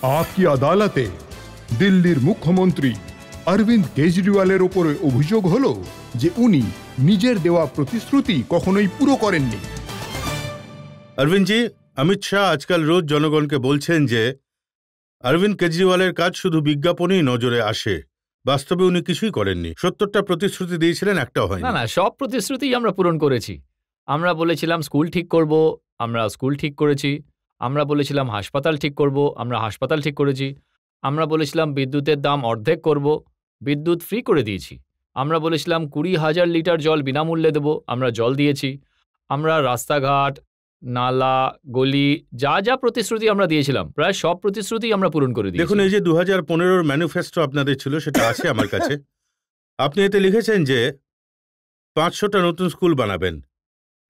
आपकी আদালতে দিল্লির মুখ্যমন্ত্রী অরবিন্দ কেজরিওয়ালের উপরে অভিযোগ হলো যে উনি নিজের দেওয়া প্রতিশ্রুতি কখনোই পুরো করেননি। অরবিন্দ জি, অমিত শাহ আজকাল রোজ জনগণকে বলছেন যে অরবিন্দ কেজরিওয়ালের কাজ শুধু বিজ্ঞাপনেই নজরে আসে, বাস্তবে উনি কিছুই করেননি। 70টা প্রতিশ্রুতি দিয়েছিলেন, একটাও হয়নি। না, সব প্রতিশ্রুতি আমরা পূরণ করেছি। আমরা বলেছিলাম স্কুল ঠিক করব, আমরা স্কুল ঠিক করেছি। আমরা বলেছিলাম হাসপাতাল ঠিক করব, আমরা হাসপাতাল ঠিক করেছি। আমরা বলেছিলাম বিদ্যুতের দাম অর্ধেক করব, বিদ্যুৎ ফ্রি করে দিয়েছি। আমরা বলেছিলাম 20,000 লিটার জল বিনামূল্যে দেব, আমরা জল দিয়েছি। আমরা রাস্তাঘাট, নালা, গলি, যা যা প্রতিশ্রুতি আমরা দিয়েছিলাম প্রায় সব প্রতিশ্রুতি আমরা পূরণ করে দিয়েছি। দেখুন, এই যে 2015-র ম্যানিফেস্টো আপনাদের ছিল, সেটা আছে আমার কাছে। আপনি এতে লিখেছেন যে 500টা নতুন স্কুল বানাবেন।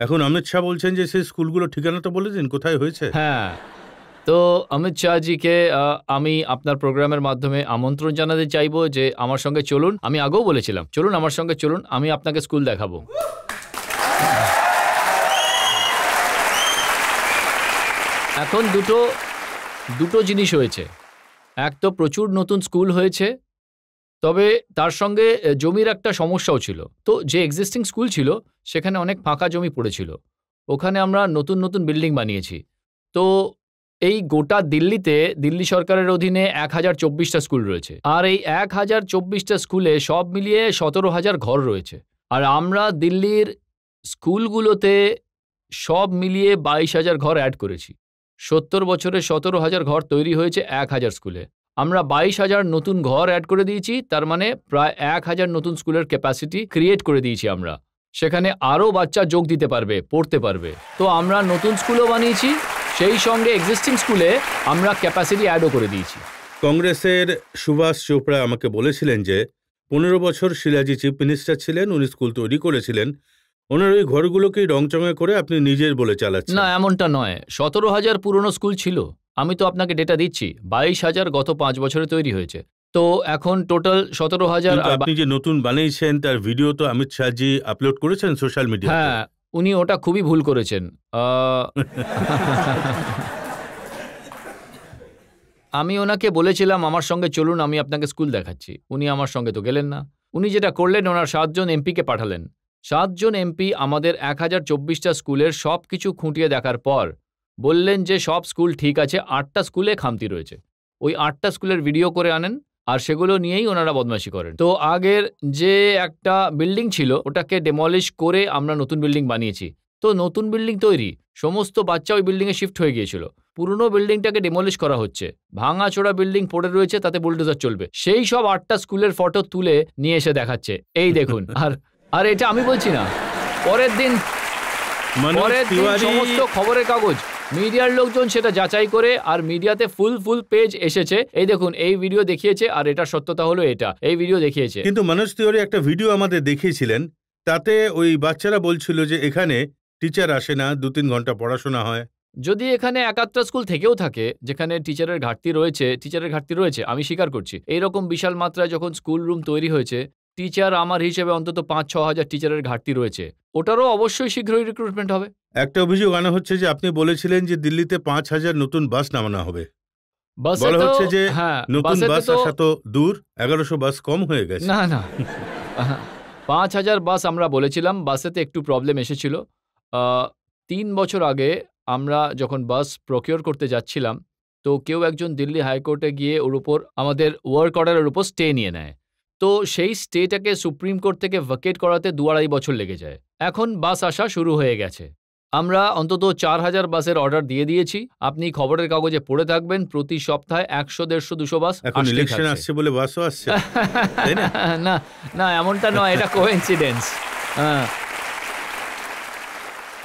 এখন অমিত শাহ বলছেন যে সেই স্কুলগুলো ঠিকানা তো বলে দিন, কোথায় হয়েছে। হ্যাঁ, তো অমিত শাহজিকে আমি আপনার প্রোগ্রামের মাধ্যমে আমন্ত্রণ জানাতে চাইবো যে আমার সঙ্গে চলুন। আমি আগেও বলেছিলাম চলুন আমার সঙ্গে চলুন, আমি আপনাকে স্কুল দেখাবো। এখন দুটো জিনিস হয়েছে। এক তো প্রচুর নতুন স্কুল হয়েছে, তবে তার সঙ্গে জমির একটা সমস্যাও ছিল। তো যে এক্সিস্টিং স্কুল ছিল সেখানে অনেক ফাঁকা জমি পড়েছিল, ওখানে আমরা নতুন নতুন বিল্ডিং বানিয়েছি। তো এই গোটা দিল্লিতে দিল্লি সরকারের অধীনে 1024টা স্কুল রয়েছে, আর এই 1024টা স্কুলে সব মিলিয়ে 17,000 ঘর রয়েছে। আর আমরা দিল্লির স্কুলগুলোতে সব মিলিয়ে 22,000 ঘর অ্যাড করেছি। 70 বছরে 17,000 ঘর তৈরি হয়েছে 1000 স্কুলে। আমরা 22,000 নতুন ঘর অ্যাড করে দিয়েছি, তার মানে প্রায় 1000 নতুন স্কুলের ক্যাপাসিটি ক্রিয়েট করে দিয়েছি আমরা। সেখানে আরও বাচ্চা যোগ দিতে পারবে, পড়তে পারবে। তো আমরা নতুন স্কুলও বানিয়েছি, সেই সঙ্গে এক্সিস্টিং স্কুলে আমরা ক্যাপাসিটি অ্যাডও করে দিয়েছি। কংগ্রেসের সুভাষ চোপড়া আমাকে বলেছিলেন যে 15 বছর শিলাজি চিফ মিনিস্টার ছিলেন, উনি স্কুল তৈরি করেছিলেন, ওনার ওই ঘরগুলোকেই রংচঙে করে আপনি নিজের বলে চালাচ্ছেন। না, এমনটা নয়। 17,000 পুরনো স্কুল ছিল, আমি তো আপনাকে ডেটা দিচ্ছি। 22,000 গত 5 বছরে তৈরি হয়েছে। তো এখন টোটাল 17,000। আপনি যে নতুন বানিয়েছেন তার ভিডিও তো অমিত শাহজি আপলোড করেছেন সোশ্যাল মিডিয়ায়। হ্যাঁ, উনি ওটা খুবই ভুল করেছেন। আমি ওনাকে বলেছিলাম আমার সঙ্গে চলুন, আমি আপনাকে স্কুল দেখাচ্ছি। উনি আমার সঙ্গে তো গেলেন না। উনি যেটা করলেন, ওনার 7 জন এমপিকে পাঠালেন। 7 জন এমপি আমাদের 1024টা স্কুলের সব কিছু খুঁটিয়ে দেখার পর বললেন যে সব স্কুল ঠিক আছে, 8টা স্কুলে খামতি রয়েছে। ওই 8টা স্কুলের ভিডিও করে আনেন, আর সেগুলো নিয়েই ওনারা বদমাশি করেন। তো আগের যে একটা বিল্ডিং ছিল ওটাকে ডেমলিশ করে আমরা নতুন বিল্ডিং বানিয়েছি। তো নতুন বিল্ডিং তৈরি, সমস্ত বাচ্চা ওই বিল্ডিংয়ে শিফট হয়ে গিয়েছিল। পুরনো বিল্ডিংটাকে ডেমলিশ করা হচ্ছে, ভাঙাচোরা বিল্ডিং পড়ে রয়েছে, তাতে বুলডোজার চলবে। সেই সব 8টা স্কুলের ফটো তুলে নিয়ে এসে দেখাচ্ছে, এই দেখুন। আর এটা আমি বলছি না, পরের দিন সমস্ত খবরের কাগজ, মিডিয়ার লোকজন সেটা যাচাই করে, আর মিডিয়াতে ফুল পেজ এসেছে, এই দেখুন এই ভিডিও দেখিয়েছে, আর এটা সত্যতা হলো এটা, এই ভিডিও দেখিয়েছে। কিন্তু মনোজ তিওয়ারি একটা ভিডিও আমাদের দেখিয়েছিলেন, তাতে ওই বাচ্চারা বলছিল যে এখানে টিচার আসে না, 2-3 ঘন্টা পড়াশোনা হয়। যদি এখানে একাত্রা স্কুল থেকেও থাকে যেখানে টিচারের ঘাটতি রয়েছে, আমি স্বীকার করছি। এইরকম বিশাল মাত্রায় যখন স্কুল রুম তৈরি হয়েছে, টিচার আমার হিসেবে অন্তত 5-6 হাজার টিচারের ঘাটতি রয়েছে, ওটারও অবশ্যই শীঘ্রই রিক্রুটমেন্ট হবে। একটা অভিযোগ আনা হচ্ছে যে আপনি বলেছিলেন যে দিল্লিতে 5,000 নতুন বাস নামানো হবে। বলা হচ্ছে যে নতুন বাস আসা তো দূর, 1100 বাস কম হয়ে গেছে। না 5,000 বাস আমরা বলেছিলাম। বাসেতে একটু প্রবলেম এসেছিল। 3 বছর আগে আমরা যখন বাস প্রকিওর করতে যাচ্ছিলাম, তো কেউ একজন দিল্লি হাইকোর্টে গিয়ে ওর উপর আমাদের ওয়ার্ক অর্ডারের উপর স্টে নিয়ে নেয়। তো সেই স্টেটাকে সুপ্রিম কোর্ট থেকে ভ্যাকেট করাতে 2-2.5 বছর লেগে যায়। এখন বাস আসা শুরু হয়ে গেছে। আমরা অন্তত 4,000 বাসের অর্ডার দিয়ে দিয়েছি। আপনি খবরের কাগজে পড়ে থাকবেন, প্রতি সপ্তাহে 100, 150, 200 বাস আসছে বলে বাসও আসছে। না এমনটা নয়, এটা কোইন্সিডেন্স।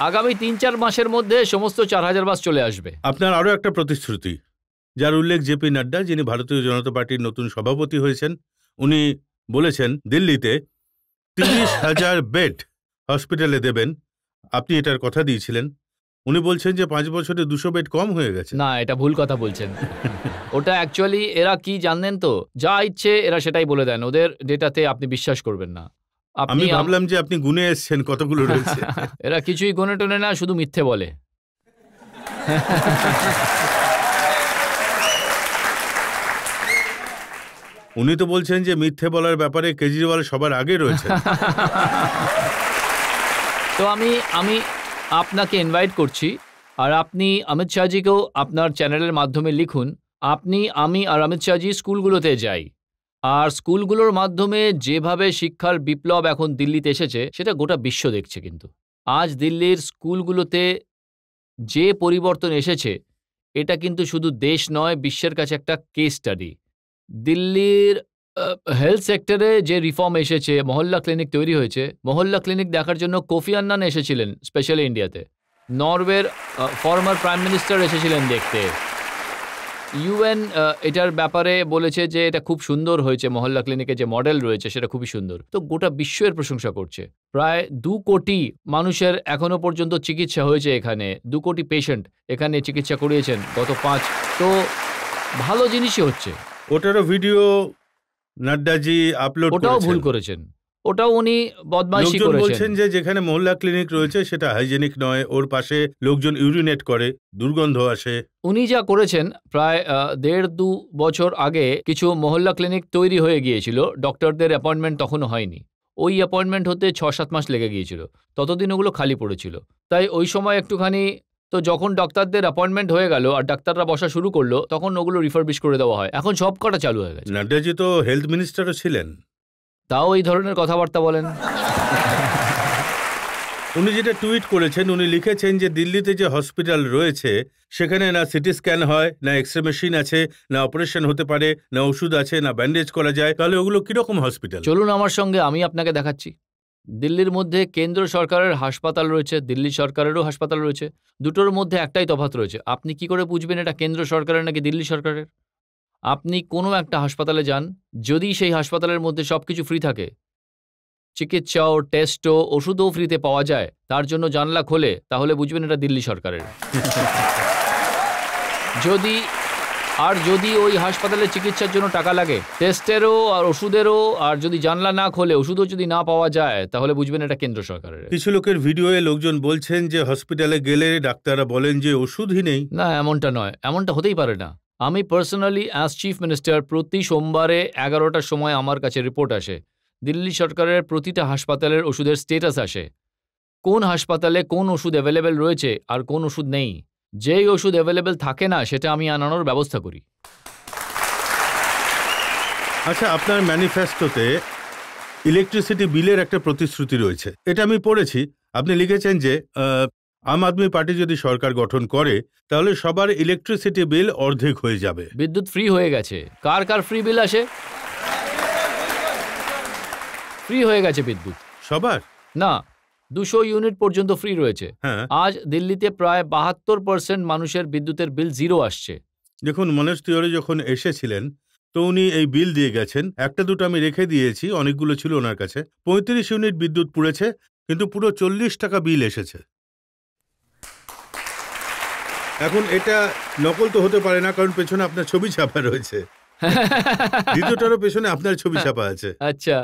আগামী 3-4 মাসের মধ্যে সমস্ত 4,000 বাস চলে আসবে। আপনার আরও একটা প্রতিশ্রুতি, যার উল্লেখ জেপি নাড্ডা, যিনি ভারতীয় জনতা পার্টির নতুন সভাপতি হয়েছেন, উনি বলেছেন দিল্লিতে 30,000 বেড হসপিটালে দেবেন। আপনি এটার কথা দিয়েছিলেন। উনি বলছেন যে 5 বছরে 200 বেড কম হয়ে গেছে। না, এটা ভুল কথা বলছেন। ওটা অ্যাকচুয়ালি এরা কি জানেন তো, যা ইচ্ছে এরা সেটাই বলে দেন, ওদের ডেটাতে আপনি বিশ্বাস করবেন না। আমি ভাবলাম যে আপনি গুনে এসেছেন কতগুলো রয়েছে। এরা কিছুই গুনে টনে না, শুধু মিথ্যে বলে। উনি তো বলছেন যে মিথ্যে বলার ব্যাপারে কেজরিওয়াল সবার আগে রয়েছে। তো আমি আপনাকে ইনভাইট করছি, আর আপনি অমিত শাহজিকেও আপনার চ্যানেলের মাধ্যমে লিখুন। আমি আর অমিত শাহজি স্কুলগুলোতে যাই, আর স্কুলগুলোর মাধ্যমে যেভাবে শিক্ষার বিপ্লব এখন দিল্লিতে এসেছে সেটা গোটা বিশ্ব দেখছে। কিন্তু আজ দিল্লির স্কুলগুলোতে যে পরিবর্তন এসেছে এটা কিন্তু শুধু দেশ নয়, বিশ্বের কাছে একটা কেস স্টাডি। দিল্লির হেলথ সেক্টরে যে রিফর্ম এসেছে, মহল্লা ক্লিনিক তৈরি হয়েছে, মহল্লা ক্লিনিক দেখার জন্য কোফি আন্নান এসেছিলেন স্পেশালি ইন্ডিয়াতে, নরওয়ের ফর্মার প্রাইম মিনিস্টার এসেছিলেন দেখতে। ইউএন এটার ব্যাপারে বলেছে যে এটা খুব সুন্দর হয়েছে, মহল্লা ক্লিনিকে যে মডেল রয়েছে সেটা খুবই সুন্দর। তো গোটা বিশ্বের প্রশংসা করছে। প্রায় 2 কোটি মানুষের এখনো পর্যন্ত চিকিৎসা হয়েছে এখানে, 2 কোটি পেশেন্ট এখানে চিকিৎসা করিয়েছেন গত 5। তো ভালো জিনিসই হচ্ছে। ওটারও ভিডিও নাড্ডাজি আপলোড করেছেন। ওটাও ভুল করেছেন, ওটাও উনি বদমাইশি লোকজন করেছেন। বলছেন যে যেখানে মহল্লা ক্লিনিক রয়েছে সেটা হাইজেনিক নয়, ওর পাশে লোকজন ইউরিনেট করে, দুর্গন্ধ আসে। উনি যা করেছেন, প্রায় 1.5-2 বছর আগে কিছু মহল্লা ক্লিনিক তৈরি হয়ে গিয়েছিল, ডক্টরদের অ্যাপয়েন্টমেন্ট তখনও হয়নি। ওই অ্যাপয়েন্টমেন্ট হতে 6-7 মাস লেগে গিয়েছিল, ততদিন ওগুলো খালি পড়েছিল। তাই ওই সময় একটুখানি, তো যখন ডাক্তারদের অ্যাপয়েন্টমেন্ট হয়ে গেল আর ডাক্তাররা বসা শুরু করলো, তখন ওগুলো রিফারবিশ করে দেওয়া হয়। এখন সব কটা চালু হয়ে গেছে। নাড্ডাজি তো হেলথ মিনিস্টারও ছিলেন, তাও এই ধরনের কথাবার্তা বলেন। উনি যেটা টুইট করেছেন, উনি লিখেছেন যে দিল্লিতে যে হসপিটাল রয়েছে সেখানে না সিটি স্ক্যান হয়, না এক্সরে মেশিন আছে, না অপারেশন হতে পারে, না ওষুধ আছে, না ব্যান্ডেজ করা যায়। তাহলে ওগুলো কিরকম হসপিটাল? চলুন আমার সঙ্গে, আমি আপনাকে দেখাচ্ছি। দিল্লির মধ্যে কেন্দ্র সরকারের হাসপাতাল রয়েছে, দিল্লি সরকারেরও হাসপাতাল রয়েছে। দুটোর মধ্যে একটাই তফাৎ রয়েছে। আপনি কি করে বুঝবেন এটা কেন্দ্র সরকারের নাকি দিল্লি সরকারের? আপনি কোনো একটা হাসপাতালে যান, যদি সেই হাসপাতালের মধ্যে সবকিছু ফ্রি থাকে, চিকিৎসাও, টেস্টও, ওষুধও ফ্রিতে পাওয়া যায়, তার জন্য জানলা খোলে, তাহলে বুঝবেন এটা দিল্লি সরকারের। যদি ওই হাসপাতালে চিকিৎসার জন্য টাকা লাগে, টেস্টেরও আর ওষুধেরও, আর যদি জানলা না খোলে, ওষুধও যদি না পাওয়া যায়, তাহলে বুঝবেন এটা কেন্দ্র সরকারের। কিছু লোকের ভিডিওয়ে লোকজন বলছেন যে হসপিটালে গেলে ডাক্তাররা বলেন যে ওষুধই নেই। না, এমনটা নয়, এমনটা হতেই পারে না। আমি পার্সোনালি অ্যাজ চিফ মিনিস্টার প্রতি সোমবারে 11টার সময় আমার কাছে রিপোর্ট আসে। দিল্লি সরকারের প্রতিটা হাসপাতালের ওষুধের স্টেটাস আসে, কোন হাসপাতালে কোন ওষুধ অ্যাভেলেবেল রয়েছে আর কোন ওষুধ নেই। যেই ওষুধ অ্যাভেলেবেল থাকে না সেটা আমি আনানোর ব্যবস্থা করি। আচ্ছা, আপনার ম্যানিফেস্টোতে ইলেকট্রিসিটি বিলের একটা প্রতিশ্রুতি রয়েছে, এটা আমি পড়েছি। আপনি লিখেছেন যে আম আদমি পার্টি যদি সরকার গঠন করে তাহলে সবার ইলেকট্রিসিটি বিল অর্ধেক হয়ে যাবে। বিদ্যুৎ ফ্রি হয়ে গেছে। কার কার ফ্রি বিল আসে? ফ্রি হয়ে গেছে বিদ্যুৎ সবার না, 200 ইউনিট পর্যন্ত ফ্রি রয়েছে। হ্যাঁ, আজ দিল্লিতে প্রায় 72% মানুষের বিদ্যুতের বিল জিরো আসছে। দেখুন, মনোজ তিওয়ারি যখন এসেছিলেন তো উনি এই বিল দিয়ে গেছেন। একটা দুটো আমি রেখে দিয়েছি, অনেকগুলো ছিল ওনার কাছে। 35 ইউনিট বিদ্যুৎ পুড়েছে, কিন্তু পুরো 40 টাকা বিল এসেছে। এখন এটা নকল তো হতে পারে না, কারণ পেছনে আপনার ছবি ছাপা রয়েছে। দ্বিতীয়টারও পেছনে আপনার ছবি ছাপা আছে। আচ্ছা,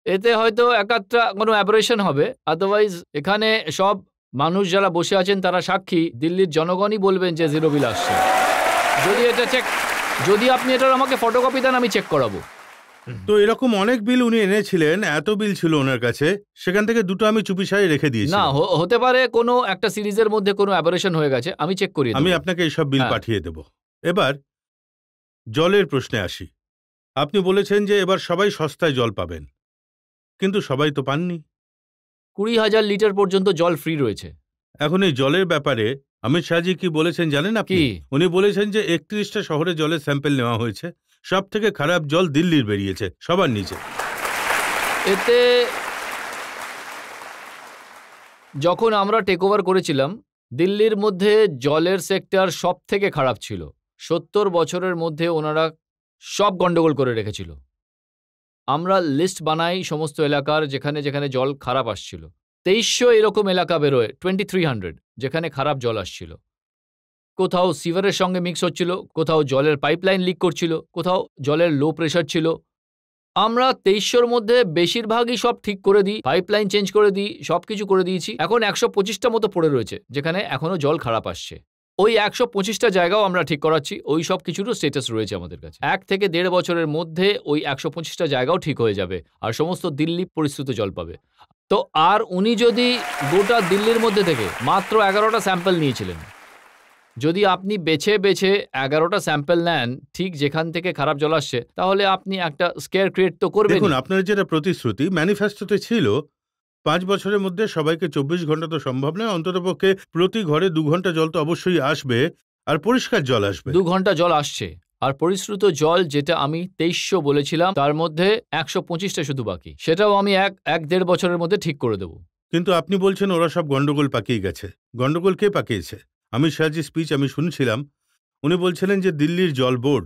এতে হয়তো একটা কোনো অ্যাবারেশন হবে, আদারওয়াইজ এখানে সব মানুষ যারা বসে আছেন তারা সাক্ষী, দিল্লির জনগণই বলবেন যে জিরো বিল আসছে। যদি আপনি এটার আমাকে ফটোকপি দেন, আমি চেক করাবো। তো এরকম অনেক বিল উনি এনেছিলেন, এত বিল ছিল ওনার কাছে, সেখান থেকে দুটো আমি চুপিসারে রেখে দিয়েছি। না, হতে পারে কোনো একটা সিরিজের মধ্যে কোনো অ্যাবারেশন হয়ে গেছে, আমি চেক করি। আমি আপনাকে এইসব বিল পাঠিয়ে দেব। এবার জলের প্রশ্নে আসি। আপনি বলেছেন যে এবার সবাই সস্তায় জল পাবেন, কিন্তু সবাই তো পাননি। 20,000 লিটার পর্যন্ত জল ফ্রি রয়েছে। এখন এই জলের ব্যাপারে অমিত শাহজি কি বলেছেন জানেন আপনি? উনি বলেছেন যে 31টা শহরে জলের স্যাম্পল নেওয়া হয়েছে, সব থেকে খারাপ জল দিল্লির বেরিয়েছে, সবার নিচে। এতে যখন আমরা টেক ওভার করেছিলাম, দিল্লির মধ্যে জলের সেক্টর সব থেকে খারাপ ছিল। 70 বছরের মধ্যে ওনারা সব গন্ডগোল করে রেখেছিল। আমরা লিস্ট বানাই সমস্ত এলাকার যেখানে যেখানে জল খারাপ আসছিল। 2300 এরকম এলাকা বেরোয়, 2300 যেখানে খারাপ জল আসছিল। কোথাও সিভারের সঙ্গে মিক্স হচ্ছিল, কোথাও জলের পাইপলাইন লিক করছিল, কোথাও জলের লো প্রেশার ছিল। আমরা 2300-র মধ্যে বেশিরভাগই সব ঠিক করে দিই, পাইপলাইন চেঞ্জ করে দিই, সব কিছু করে দিয়েছি। এখন 125টা মতো পড়ে রয়েছে যেখানে এখনো জল খারাপ আসছে। ওই 125টা জায়গাও আমরা ঠিক করাচ্ছি, ওই সব কিছুরও স্ট্যাটাস রয়েছে আমাদের কাছে। 1 থেকে 1.5 বছরের মধ্যে ওই 125টা জায়গাও ঠিক হয়ে যাবে, আর সমস্ত দিল্লি পরিশ্রুত জল পাবে। তো আর উনি যদি গোটা দিল্লির মধ্যে থেকে মাত্র 11টা স্যাম্পল নিয়েছিলেন, যদি আপনি বেছে বেছে 11টা স্যাম্পল নেন ঠিক যেখান থেকে খারাপ জল আসছে, তাহলে আপনি একটা স্কেয়ার ক্রিয়েট তো করবেন। দেখুন, আপনার যেটা প্রতিশ্রুতি ম্যানিফেস্টোতে ছিল 5 বছরের মধ্যে সবাইকে 24 ঘন্টা তো সম্ভব নয়, অন্ততপক্ষে প্রতি ঘরে 2 ঘন্টা জল তো অবশ্যই আসবে, আর পরিষ্কার জল আসবে। 2 ঘন্টা জল আসছে, আর পরিশ্রুত জল যেটা আমি 2300 বলেছিলাম তার মধ্যে 125টা শুধু বাকি, সেটাও আমি 1-1.5 বছরের মধ্যে ঠিক করে দেব। কিন্তু আপনি বলছেন ওরা সব গন্ডগোল পাকিয়ে গেছে। গন্ডগোল কে পাকিয়েছে? অমিত শাহজি স্পিচ আমি শুনছিলাম, উনি বলছিলেন যে দিল্লির জল বোর্ড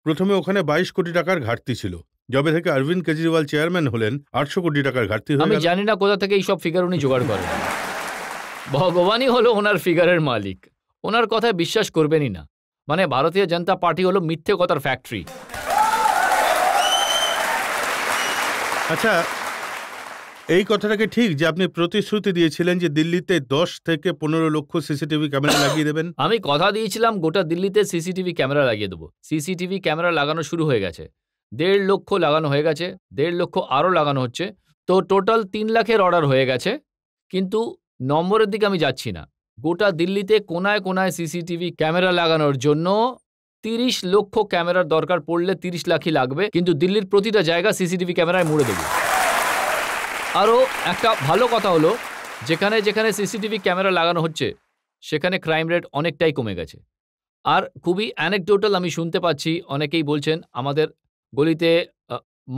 প্রথমে ওখানে 22 কোটি টাকার ঘাটতি ছিল, যবে থেকে অরবিন্দ কেজরিওয়াল চেয়ারম্যান হলেন 800 কোটি টাকার ঘাটতি হয়ে আমি গেল। জানি না কোথা থেকে এই সব ফিগার উনি জোগাড় করেন, ভগবানই হলো ওনার ফিগারের মালিক, ওনার কথায় বিশ্বাস করবেনই না। মানে ভারতীয় জনতা পার্টি হলো মিথ্যে কথার ফ্যাক্টরি। আচ্ছা, এই কথাটাকে ঠিক যে আপনি প্রতিশ্রুতি দিয়েছিলেন যে দিল্লিতে 10 থেকে 15 লক্ষ সিসিটিভি ক্যামেরা লাগিয়ে দেবেন? আমি কথা দিয়েছিলাম গোটা দিল্লিতে সিসিটিভি ক্যামেরা লাগিয়ে দেবো। সিসিটিভি ক্যামেরা লাগানো শুরু হয়ে গেছে, 1.5 লক্ষ লাগানো হয়ে গেছে, 1.5 লক্ষ আরও লাগানো হচ্ছে, তো টোটাল 3 লাখের অর্ডার হয়ে গেছে। কিন্তু নম্বরের দিকে আমি যাচ্ছি না। গোটা দিল্লিতে কোনায় কোনায় সিসিটিভি ক্যামেরা লাগানোর জন্য 30 লক্ষ ক্যামেরার দরকার পড়লে 30 লাখই লাগবে, কিন্তু দিল্লির প্রতিটা জায়গা সিসিটিভি ক্যামেরায় মুড়ে দেবে। আরও একটা ভালো কথা হলো, যেখানে যেখানে সিসিটিভি ক্যামেরা লাগানো হচ্ছে সেখানে ক্রাইম রেট অনেকটাই কমে গেছে। আর খুবই অ্যানেকডোটাল আমি শুনতে পাচ্ছি, অনেকেই বলছেন আমাদের গলিতে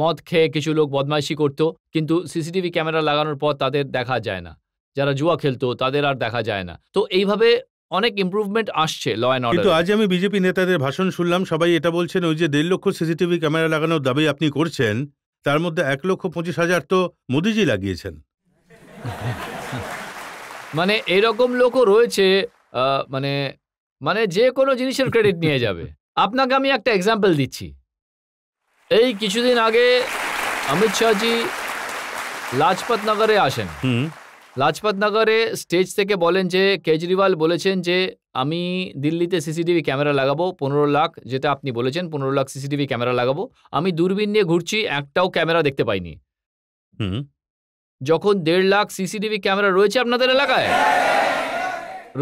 মদ খেয়ে কিছু লোক বদমাইশি করতো, কিন্তু সিসিটিভি ক্যামেরা লাগানোর পর তাদের দেখা যায় না, যারা জুয়া খেলতো তাদের আর দেখা যায় না। তো এইভাবে অনেক ইমপ্রুভমেন্ট আসছে ল অ্যান্ড কিন্তু অর্ডার। আজ আমি বিজেপি নেতাদের ভাষণ শুনলাম, সবাই এটা বলছেন ওই যে 1.5 লক্ষ সিসিটিভি ক্যামেরা লাগানোর দাবি আপনি করছেন, তার মধ্যে 1,25,000 তো মোদিজি লাগিয়েছেন। মানে এরকম লোকও রয়েছে, মানে মানে যে কোনো জিনিসের ক্রেডিট নিয়ে যাবে। আপনাকে আমি একটা এক্সাম্পল দিচ্ছি। এই কিছুদিন আগে অমিত শাহজি লাজপত নগরে আসেন। লাজপত নগরে স্টেজ থেকে বলেন যে কেজরিওয়াল বলেছেন যে আমি দিল্লিতে সিসিটিভি ক্যামেরা লাগাবো 15 লাখ, যেটা আপনি বলেছেন 15 লাখ সিসিটিভি ক্যামেরা লাগাবো। আমি দূরবীন নিয়ে ঘুরছি, একটাও ক্যামেরা দেখতে পাইনি। যখন 1.5 লাখ সিসিটিভি ক্যামেরা রয়েছে আপনাদের এলাকায়,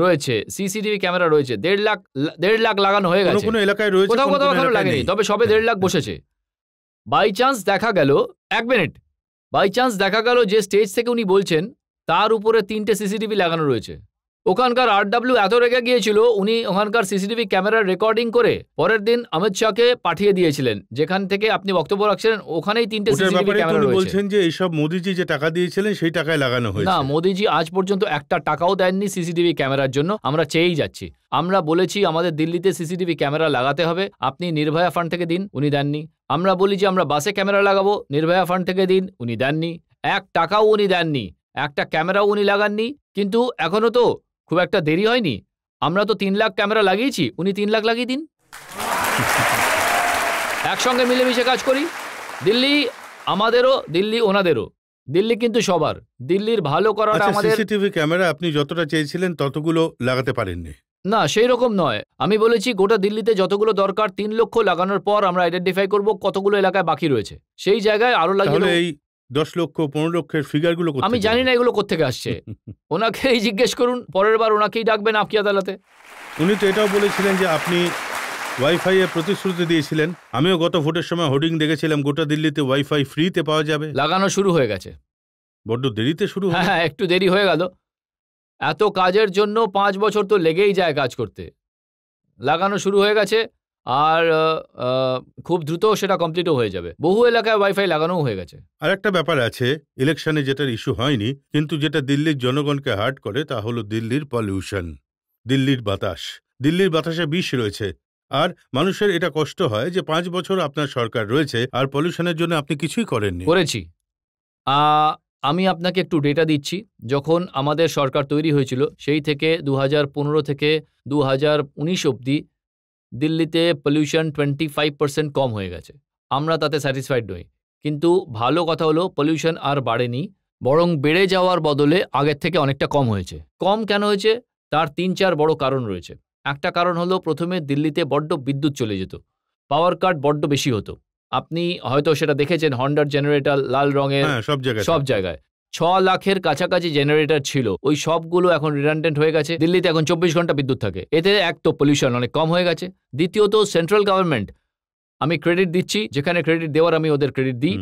রয়েছে সিসিটিভি ক্যামেরা রয়েছে, 1.5 লাখ লাগানো হয়ে গেছে, কোনো এলাকায় রয়েছে, কোথাও কোথাও এখনো লাগেনি, তবে সবে 1.5 লাখ বসেছে। বাই চান্স দেখা গেল, 1 মিনিট, বাই চান্স দেখা গেল যে স্টেজ থেকে উনি বলছেন তার উপরে 3টে সিসিটিভি লাগানো রয়েছে। ওখানকার আরডব্লিউ এত রেগে গিয়েছিল, উনি ওখানকার সিসিটিভি ক্যামেরার রেকর্ডিং করে পরের দিন অমিত শাহকে পাঠিয়ে দিয়েছিলেন, যেখান থেকে আপনি বক্তব্য রাখছিলেন ওখানেই 3টে সিসিটিভি ক্যামেরা রয়েছে। বলছেন যে এইসব মোদিজি যে টাকা দিয়েছিলেন সেই টাকায় লাগানো হয়েছে। না, মোদিজি আজ পর্যন্ত একটা টাকাও দেননি সিসিটিভি ক্যামেরার জন্য। আমরা চেয়েই যাচ্ছি, আমরা বলেছি আমাদের দিল্লিতে সিসিটিভি ক্যামেরা লাগাতে হবে, আপনি নির্ভয়া ফান্ড থেকে দিন, উনি দেননি। আমরা বলি যে আমরা বাসে ক্যামেরা লাগাবো, নির্ভয়া ফান্ড থেকে দিন, উনি দেননি। 1 টাকাও উনি দেননি, একটা ক্যামেরাও উনি লাগাননি। কিন্তু এখনো তো খুব একটা দেরি হয়নি, আমরা তো 3 লাখ ক্যামেরা লাগিয়েছি, উনি 3 লাখ লাগিয়ে দিন। একসঙ্গে মিলেমিশে কাজ করি। দিল্লি আমাদেরও, দিল্লি ওনাদেরও, দিল্লি কিন্তু সবার। দিল্লির ভালো করাটা আমাদের। সিসিটিভি ক্যামেরা আপনি যতটা চেয়েছিলেন ততগুলো লাগাতে পারেননি? না, সেই রকম নয়। আমি বলেছি গোটা দিল্লিতে যতগুলো দরকার 3 লক্ষ লাগানোর পর আমরা আইডেন্টিফাই করব কতগুলো এলাকায় বাকি রয়েছে, সেই জায়গায় আরো লাগিয়ে। এই 10 লক্ষ 15 লক্ষের ফিগারগুলো আমি জানি না এগুলো কোত্থেকে আসছে, ওনাকেই জিজ্ঞেস করুন, পরের বার ওনাকেই ডাকবেন আপকি আদালতে। উনি তো এটাও বলেছিলেন যে আপনি ওয়াইফাই এর প্রতিশ্রুতি দিয়েছিলেন। আমিও গত ভোটের সময় হোর্ডিং দেখেছিলাম গোটা দিল্লিতে ওয়াইফাই ফ্রিতে পাওয়া যাবে। লাগানো শুরু হয়ে গেছে, বড্ড দেরিতে শুরু হলো। হ্যাঁ, একটু দেরি হয়ে গেল। এত কাজের জন্য 5 বছর তো লেগেই যায় কাজ করতে। লাগানো শুরু হয়ে গেছে, আর খুব দ্রুত সেটা কমপ্লিটও হয়ে যাবে। বহু এলাকায় ওয়াইফাই লাগানোও হয়ে গেছে। আর একটা ব্যাপার আছে, ইলেকশনে যেটার ইস্যু হয়নি কিন্তু যেটা দিল্লির জনগণকে হার্ট করে, তা হলো দিল্লির পলিউশন, দিল্লির বাতাস। দিল্লির বাতাসে বিষ রয়েছে, আর মানুষের এটা কষ্ট হয় যে 5 বছর আপনার সরকার রয়েছে আর পলিউশনের জন্য আপনি কিছুই করেননি। করেছি। আমি আপনাকে একটু ডেটা দিচ্ছি। যখন আমাদের সরকার তৈরি হয়েছিল সেই থেকে 2015 থেকে 2019 অবধি দিল্লিতে পলিউশন 25% কম হয়ে গেছে। আমরা তাতে স্যাটিসফাইড নই, কিন্তু ভালো কথা হলো পলিউশন আর বাড়েনি, বরং বেড়ে যাওয়ার বদলে আগের থেকে অনেকটা কম হয়েছে। কম কেন হয়েছে তার 3-4 বড় কারণ রয়েছে। একটা কারণ হলো প্রথমে দিল্লিতে বড্ড বিদ্যুৎ চলে যেত, পাওয়ার কাট বড্ড বেশি হতো। আপনি হয়তো সেটা দেখেছেন, হন্ডার জেনারেটর লাল রঙের হ্যাঁ, সব জায়গায় 6 লাখের কাছাকাছি জেনারেটর ছিল, ওই সবগুলো এখন রিডান্ডেন্ট হয়ে গেছে। দিল্লিতে এখন 24 ঘন্টা বিদ্যুৎ থাকে। এতে এক তো পলিউশন অনেক কম হয়ে গেছে, দ্বিতীয়ত সেন্ট্রাল গভর্নমেন্ট, আমি ক্রেডিট দিচ্ছি যেখানে ক্রেডিট দেওয়ার আমি ওদের ক্রেডিট দিই,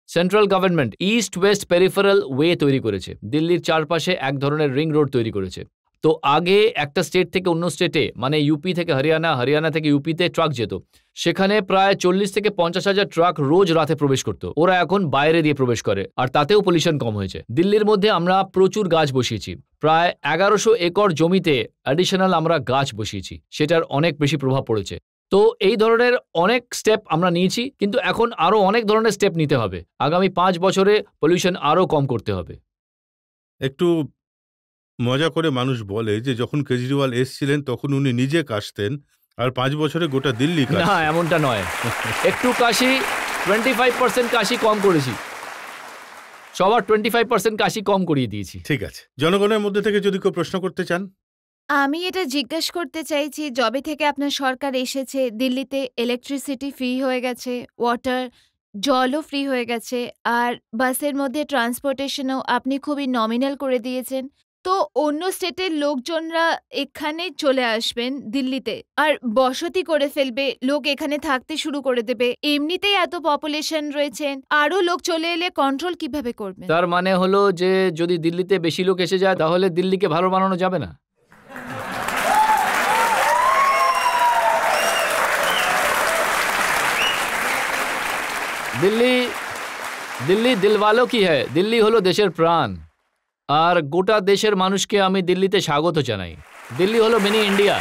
central government east West peripheral way তৈরি করেছে, দিল্লির চারপাশে এক ধরনের রিং রোড তৈরি করেছে। তো আগে একটা স্টেট থেকে অন্য স্টেটে, মানে ইউপি থেকে হরিয়ানা, হরিয়ানা থেকে ইউপিতে ট্রাক যেত, সেখানে প্রায় 40 থেকে 50 হাজার ট্রাক রোজ রাতে প্রবেশ করত। ওরা এখন বাইরে দিয়ে প্রবেশ করে, আর তাতেও পলিউশন কম হয়েছে। দিল্লির মধ্যে আমরা প্রচুর গাছ বসিয়েছি, প্রায় 1100 একর জমিতে অ্যাডিশনাল আমরা গাছ বসিয়েছি, সেটার অনেক বেশি প্রভাব পড়েছে। তো এই ধরনের অনেক স্টেপ আমরা নিয়েছি, কিন্তু এখন আরো অনেক ধরনের স্টেপ নিতে হবে। আগামী 5 বছরে পলিউশন আরো কম করতে হবে। একটু মজা করে মানুষ বলে যে যখন কেজরিওয়াল এসছিলেন তখন উনি নিজে কাশতেন, আর 5 বছরে গোটা দিল্লি না, এমনটা নয়। একটু কাশি, 25% কাশি কম করেছি, সবার 25% কাশি কম করিয়ে দিয়েছি। ঠিক আছে, জনগণের মধ্যে থেকে যদি কেউ প্রশ্ন করতে চান। আমি এটা জিজ্ঞেস করতে চাইছি, যবে থেকে আপনার সরকার এসেছে দিল্লিতে ইলেকট্রিসিটি ফ্রি হয়ে গেছে, ওয়াটার জলও ফ্রি হয়ে গেছে, আর বাসের মধ্যে ট্রান্সপোর্টেশনও আপনি খুবই নমিনাল করে দিয়েছেন। তো অন্য স্টেটের লোকজনরা এখানে চলে আসবেন দিল্লিতে আর বসতি করে ফেলবে, লোক এখানে থাকতে শুরু করে দেবে। এমনিতেই এত পপুলেশন রয়েছেন, আরো লোক চলে এলে কন্ট্রোল কিভাবে করবেন? তার মানে হলো যে যদি দিল্লিতে বেশি লোক এসে যায় তাহলে দিল্লিকে ভালো বানানো যাবে না। দিল্লি দিলওয়ালো কি হ্যায়, দিল্লি হলো দেশের প্রাণ, আর গোটা দেশের মানুষকে আমি দিল্লিতে স্বাগত জানাই। দিল্লি হলো মিনি ইন্ডিয়া।